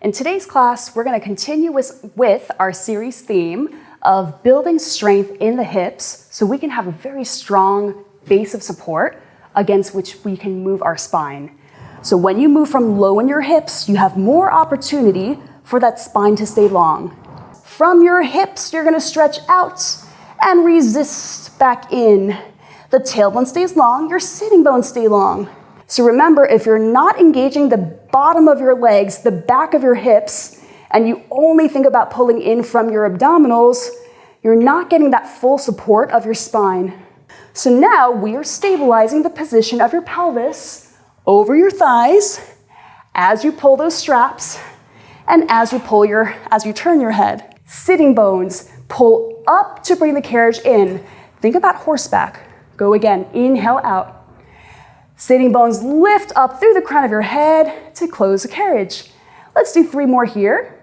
In today's class, we're going to continue with our series theme of building strength in the hips so we can have a very strong base of support against which we can move our spine. So when you move from low in your hips, you have more opportunity for that spine to stay long. From your hips, you're going to stretch out and resist back in. The tailbone stays long, your sitting bones stay long. So remember, if you're not engaging the bottom of your legs, the back of your hips, and you only think about pulling in from your abdominals, you're not getting that full support of your spine. So now we are stabilizing the position of your pelvis over your thighs as you pull those straps and as you turn your head. Sitting bones pull up to bring the carriage in. Think about horseback. Go again, inhale out. Sitting bones lift up through the crown of your head to close the carriage. Let's do 3 more here.